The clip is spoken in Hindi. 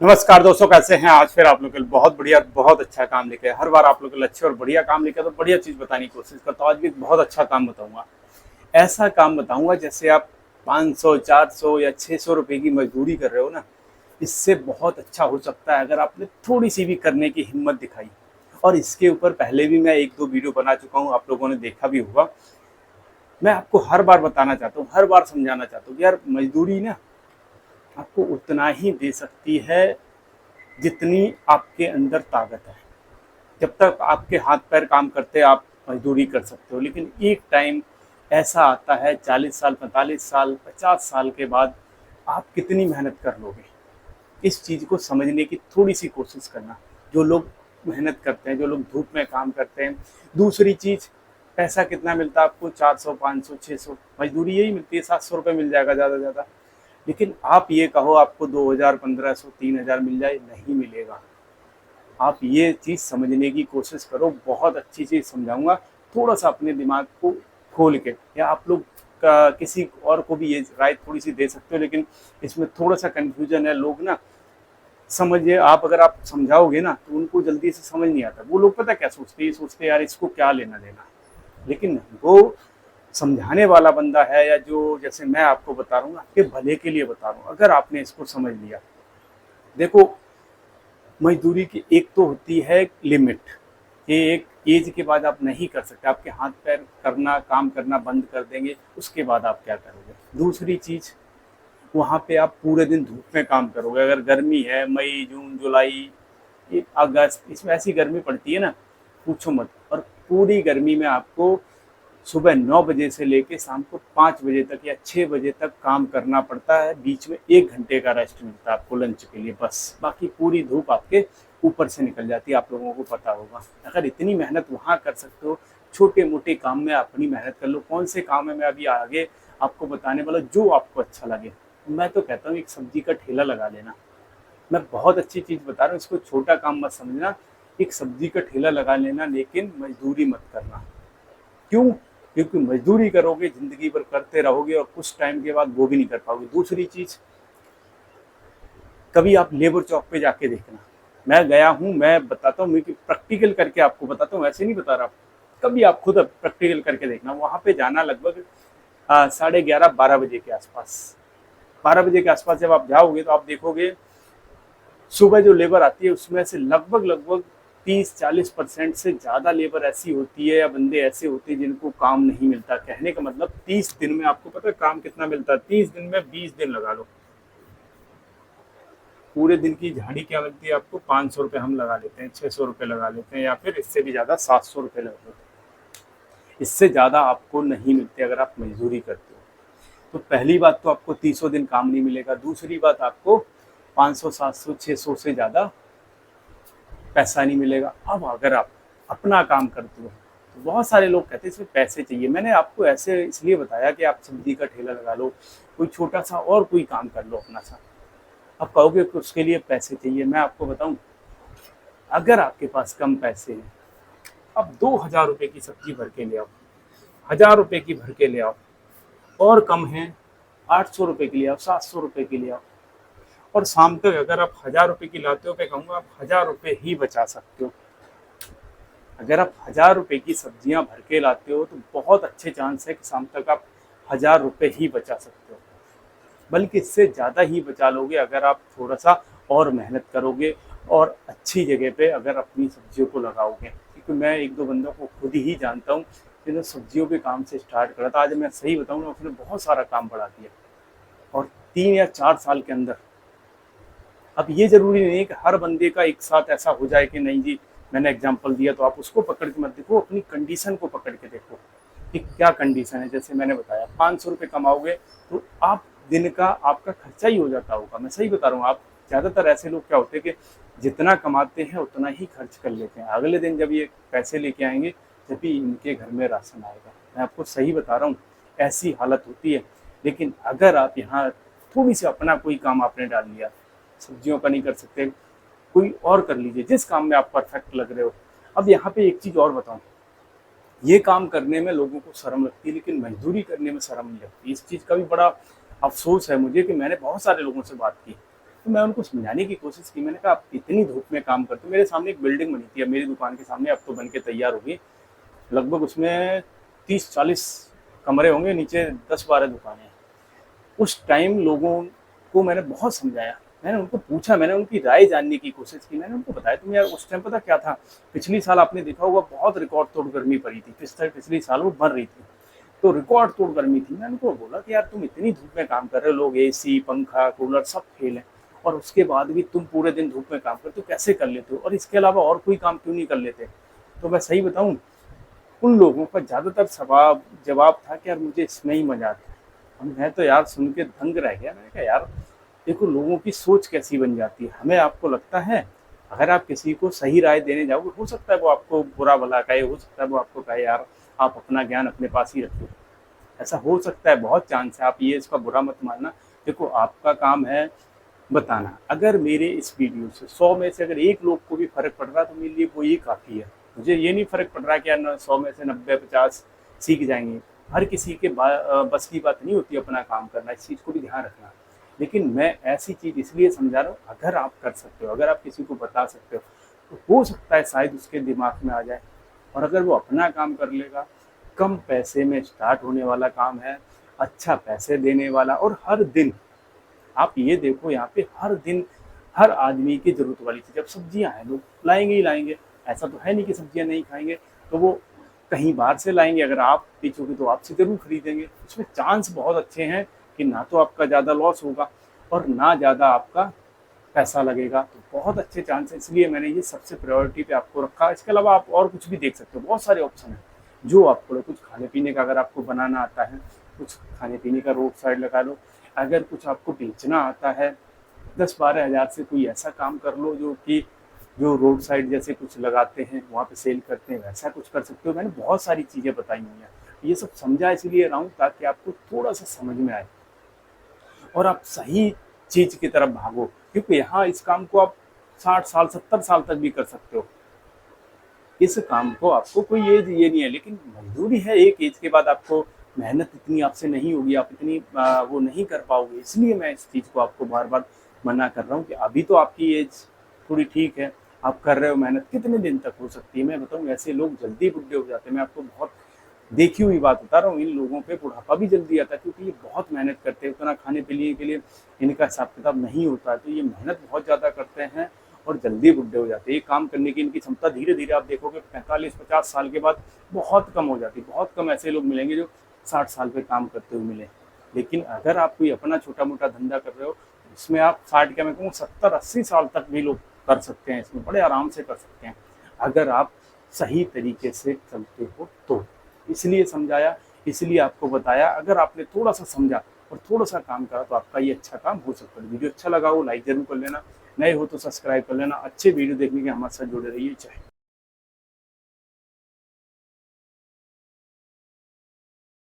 नमस्कार दोस्तों, कैसे हैं? आज फिर आप लोग के लिए बहुत बढ़िया, बहुत अच्छा काम लेके हर बार आप लोग के लिए अच्छे और बढ़िया काम लेके तो बढ़िया चीज़ बताने की कोशिश करता हूँ। आज भी एक बहुत अच्छा काम बताऊंगा। ऐसा काम बताऊंगा जैसे आप 500, 400 या 600 रुपए की मजदूरी कर रहे हो ना, इससे बहुत अच्छा हो सकता है अगर आपने थोड़ी सी भी करने की हिम्मत दिखाई। और इसके ऊपर पहले भी मैं एक दो वीडियो बना चुका हूँ, आप लोगों ने देखा भी होगा। मैं आपको हर बार बताना चाहता हूँ, हर बार समझाना चाहता हूँ कि यार मजदूरी ना आपको उतना ही दे सकती है जितनी आपके अंदर ताकत है। जब तक आपके हाथ पैर काम करते हैं आप मजदूरी कर सकते हो, लेकिन एक टाइम ऐसा आता है 40 साल, 45 साल, 50 साल के बाद आप कितनी मेहनत कर लोगे। इस चीज़ को समझने की थोड़ी सी कोशिश करना। जो लोग मेहनत करते हैं, जो लोग धूप में काम करते हैं। दूसरी चीज़, पैसा कितना मिलता है आपको? 400, 500, 600, मजदूरी यही मिलती है। 700 रुपये मिल जाएगा ज़्यादा से ज़्यादा। लेकिन आप ये कहो आपको 2000, 1500, 3000 मिल जाए, नहीं मिलेगा। आप ये चीज़ समझने की कोशिश करो, बहुत अच्छी चीज़ समझाऊंगा। थोड़ा सा अपने दिमाग को खोल के, या आप लोग का किसी और को भी ये राय थोड़ी सी दे सकते हो, लेकिन इसमें थोड़ा सा कंफ्यूजन है। लोग ना, समझिए, आप अगर आप समझाओगे ना तो उनको जल्दी से समझ नहीं आता। वो लोग पता क्या सोचते हैं? सोचते हैं यार इसको क्या लेना देना। लेकिन नहीं, वो समझाने वाला बंदा है, या जो जैसे मैं आपको बता रहा हूँ आपके भले के लिए बता रहा हूँ। अगर आपने इसको समझ लिया, देखो, मजदूरी की एक तो होती है लिमिट। ये एक एज के बाद आप नहीं कर सकते, आपके हाथ पैर करना, काम करना बंद कर देंगे, उसके बाद आप क्या करोगे? दूसरी चीज़, वहाँ पे आप पूरे दिन धूप में काम करोगे। अगर गर्मी है, मई, जून, जुलाई, ये अगस्त, इसमें ऐसी गर्मी पड़ती है ना, पूछो मत। और पूरी गर्मी में आपको सुबह 9 बजे से लेके शाम को 5 बजे तक या 6 बजे तक काम करना पड़ता है। बीच में 1 घंटे का रेस्ट मिलता है आपको लंच के लिए, बस। बाकी पूरी धूप आपके ऊपर से निकल जाती है, आप लोगों को पता होगा। अगर इतनी मेहनत वहाँ कर सकते हो, छोटे मोटे काम में अपनी मेहनत कर लो। कौन से काम है मैं अभी आगे आपको बताने वाला, जो आपको अच्छा लगे। मैं तो कहता हूँ एक सब्जी का ठेला लगा लेना। मैं बहुत अच्छी चीज़ बता रहा हूँ, इसको छोटा काम मत समझना। एक सब्जी का ठेला लगा लेना, लेकिन मजदूरी मत करना। क्यों? क्योंकि मजदूरी करोगे, जिंदगी भर करते रहोगे और कुछ टाइम के बाद वो भी नहीं कर पाओगे। दूसरी चीज़, कभी आप लेबर चौक पे जाके देखना। मैं गया हूँ, मैं बताता हूँ, मैं प्रैक्टिकल करके आपको बताता हूँ, ऐसे नहीं बता रहा। कभी आप खुद प्रैक्टिकल करके देखना। वहाँ पे जाना लगभग 11:30, 12 बजे के आसपास। 12 बजे के आसपास जब आप जाओगे तो आप देखोगे सुबह जो लेबर आती है उसमें से लगभग लगभग 30-40% से ज़्यादा लेबर ऐसी होती है, या बंदे ऐसे होते हैं जिनको काम नहीं मिलता। कहने का मतलब 30 दिन में, आपको पता है काम कितना मिलता है? 30 दिन में 20 दिन लगा लो। पूरे दिन की झाड़ी क्या मिलती है आपको? 500 रुपये हम लगा लेते हैं, 600 रुपये लगा लेते हैं, या फिर इससे भी ज़्यादा 700 रुपये लगा लेते हैं। इससे ज़्यादा आपको नहीं मिलते अगर आप मजदूरी करते हो। तो पहली बात तो आपको 30 दिन काम नहीं मिलेगा। दूसरी बात, आपको 500, 700, 600 से ज़्यादा पैसा नहीं मिलेगा। अब अगर आप अपना काम करते हो तो बहुत सारे लोग कहते हैं इसमें पैसे चाहिए। मैंने आपको ऐसे इसलिए बताया कि आप सब्जी का ठेला लगा लो, कोई छोटा सा और कोई काम कर लो अपना सा। आप कहोगे कि उसके लिए पैसे चाहिए। मैं आपको बताऊं, अगर आपके पास कम पैसे हैं, आप 2000 रुपये की सब्जी भर के ले आओ, 1000 रुपये की भर के ले आओ। और कम है, 800 रुपये की ले आओ, 700 रुपये की ले आओ। और शाम तक अगर आप 1000 रुपये की लाते हो, मैं कहूँगा आप 1000 रुपये ही बचा सकते हो। अगर आप 1000 रुपये की सब्जियां भर के लाते हो तो बहुत अच्छे चांस है कि शाम तक आप 1000 रुपये ही बचा सकते हो। बल्कि इससे ज़्यादा ही बचा लोगे अगर आप थोड़ा सा और मेहनत करोगे, और अच्छी जगह पे अगर अपनी सब्जियों को लगाओगे। क्योंकि मैं एक दो बंदों को खुद ही जानता हूँ जिन्होंने सब्जियों के काम से स्टार्ट करा था। आज मैं सही बताऊँ ना, उसने बहुत सारा काम बढ़ा दिया। और 3 या 4 साल के अंदर। अब ये ज़रूरी नहीं है कि हर बंदे का एक साथ ऐसा हो जाए कि नहीं जी, मैंने एग्जांपल दिया तो आप उसको पकड़ के मत देखो, अपनी कंडीशन को पकड़ के देखो कि क्या कंडीशन है। जैसे मैंने बताया 500 रुपये कमाओगे तो आप दिन का आपका खर्चा ही हो जाता होगा। मैं सही बता रहा हूँ। आप ज़्यादातर ऐसे लोग क्या होते हैं कि जितना कमाते हैं उतना ही खर्च कर लेते हैं। अगले दिन जब ये पैसे लेके आएंगे जब भी इनके घर में राशन आएगा। मैं आपको सही बता रहा हूँ, ऐसी हालत होती है। लेकिन अगर आप यहाँ थोड़ी सी अपना कोई काम आपने डाल लिया, सब्जियों का नहीं कर सकते, कोई और कर लीजिए जिस काम में आप परफेक्ट लग रहे हो। अब यहाँ पे एक चीज़ और बताऊँ, ये काम करने में लोगों को शर्म लगती है लेकिन मजदूरी करने में शर्म नहीं लगती। इस चीज़ का भी बड़ा अफसोस है मुझे कि मैंने बहुत सारे लोगों से बात की। तो मैं उनको समझाने की कोशिश की। मैंने कहा आप इतनी धूप में काम करते हो, मेरे सामने एक बिल्डिंग बनी थी, अब मेरी दुकान के सामने अब तो बन के तैयार होगी, लगभग उसमें 30-40 कमरे होंगे, नीचे 10-12 दुकानें हैं। उस टाइम लोगों को मैंने बहुत समझाया, मैंने उनको पूछा, मैंने उनकी राय जानने की कोशिश की, मैंने उनको बताया तुम यार उस टाइम पता क्या था, पिछली साल आपने देखा होगा बहुत रिकॉर्ड तोड़ गर्मी पड़ी थी, पिछली साल वो बन रही थी, तो रिकॉर्ड तोड़ गर्मी थी। मैंने उनको बोला कि यार तुम इतनी धूप में काम कर रहे हो, लोग एसी पंखा कूलर सब फेल है, और उसके बाद भी तुम पूरे दिन धूप में काम करते हो, कैसे कर लेते हो, और इसके अलावा और कोई काम क्यों नहीं कर लेते। तो मैं सही बताऊं, उन लोगों का ज़्यादातर जवाब था कि यार मुझे इसमें ही मजा आता है। और मैं तो यार सुन के दंग रह गया। मैंने कहा यार देखो लोगों की सोच कैसी बन जाती है, हमें आपको लगता है अगर आप किसी को सही राय देने जाओगे, हो सकता है वो आपको बुरा भला कहे, हो सकता है वो आपको कहे यार आप अपना ज्ञान अपने पास ही रखिए, ऐसा हो सकता है, बहुत चांस है, आप ये इसका बुरा मत मानना। देखो आपका काम है बताना, अगर मेरे इस वीडियो से 100 में से अगर एक लोग को भी फर्क पड़ रहा है तो मेरे लिए वो ही काफ़ी है। मुझे ये नहीं फर्क पड़ रहा कि यार 100 में से 90-50 सीख जाएंगे, हर किसी के बस की बात नहीं होती अपना काम करना, इस चीज़ को भी ध्यान रखना। लेकिन मैं ऐसी चीज़ इसलिए समझा रहा हूँ, अगर आप कर सकते हो, अगर आप किसी को बता सकते हो, तो हो सकता है शायद उसके दिमाग में आ जाए, और अगर वो अपना काम कर लेगा, कम पैसे में स्टार्ट होने वाला काम है, अच्छा पैसे देने वाला, और हर दिन आप ये देखो यहाँ पे हर दिन हर आदमी की ज़रूरत वाली चीज़, अब सब्जियाँ हैं लोग लाएंगे ही लाएंगे, ऐसा तो है नहीं कि सब्जियाँ नहीं खाएंगे, तो वो कहीं बाहर से लाएंगे, अगर आप बेचोगे तो आपसे ज़रूर खरीदेंगे। उसमें चांस बहुत अच्छे हैं कि ना तो आपका ज़्यादा लॉस होगा और ना ज़्यादा आपका पैसा लगेगा, तो बहुत अच्छे चांस है, इसलिए मैंने ये सबसे प्रायोरिटी पे आपको रखा। इसके अलावा आप और कुछ भी देख सकते हो, बहुत सारे ऑप्शन हैं जो आपको, कुछ खाने पीने का अगर आपको बनाना आता है, कुछ खाने पीने का रोड साइड लगा लो, अगर कुछ आपको बेचना आता है 10-12 हज़ार से कोई ऐसा काम कर लो जो कि जो रोड साइड जैसे कुछ लगाते हैं वहाँ पे सेल करते हैं, वैसा कुछ कर सकते हो। मैंने बहुत सारी चीज़ें बताई हुई हैं, ये सब समझा इसलिए रहा हूँ ताकि आपको थोड़ा सा समझ में आए और आप सही चीज़ की तरफ भागो, क्योंकि यहाँ इस काम को आप 60 साल 70 साल तक भी कर सकते हो। इस काम को आपको कोई एज ये नहीं है, लेकिन मजबूरी है एक एज के बाद आपको मेहनत इतनी आपसे नहीं होगी, आप इतनी वो नहीं कर पाओगे, इसलिए मैं इस चीज़ को आपको बार बार मना कर रहा हूँ कि अभी तो आपकी एज थोड़ी ठीक है, आप कर रहे हो मेहनत, कितने दिन तक हो सकती है। मैं बताऊँ ऐसे लोग जल्दी बुढ़े हो जाते हैं, मैं आपको बहुत देखी हुई बात बता रहा हूँ, इन लोगों पे बुढ़ापा भी जल्दी आता है क्योंकि ये बहुत मेहनत करते हैं, उतना खाने पीने के लिए इनका हिसाब किताब नहीं होता है, तो ये मेहनत बहुत ज़्यादा करते हैं और जल्दी बुढ़े हो जाते हैं। ये काम करने की इनकी क्षमता धीरे धीरे आप देखोगे 45-50 साल के बाद बहुत कम हो जाती है। बहुत कम ऐसे लोग मिलेंगे जो 60 साल पे काम करते हुए मिले। लेकिन अगर आप कोई अपना छोटा मोटा धंधा कर रहे हो, इसमें आप 60 क्या मैं कहूँ 70-80 साल तक भी लोग कर सकते हैं, इसमें बड़े आराम से कर सकते हैं अगर आप सही तरीके से चलते हो तो। इसलिए समझाया, इसलिए आपको बताया, अगर आपने थोड़ा सा समझा और थोड़ा सा काम करा तो आपका ये अच्छा काम हो सकता है। वीडियो अच्छा लगा हो लाइक जरूर कर लेना, नए हो तो सब्सक्राइब कर लेना। अच्छे वीडियो देखने के हमारे साथ जुड़े रहिए। जय हिंद।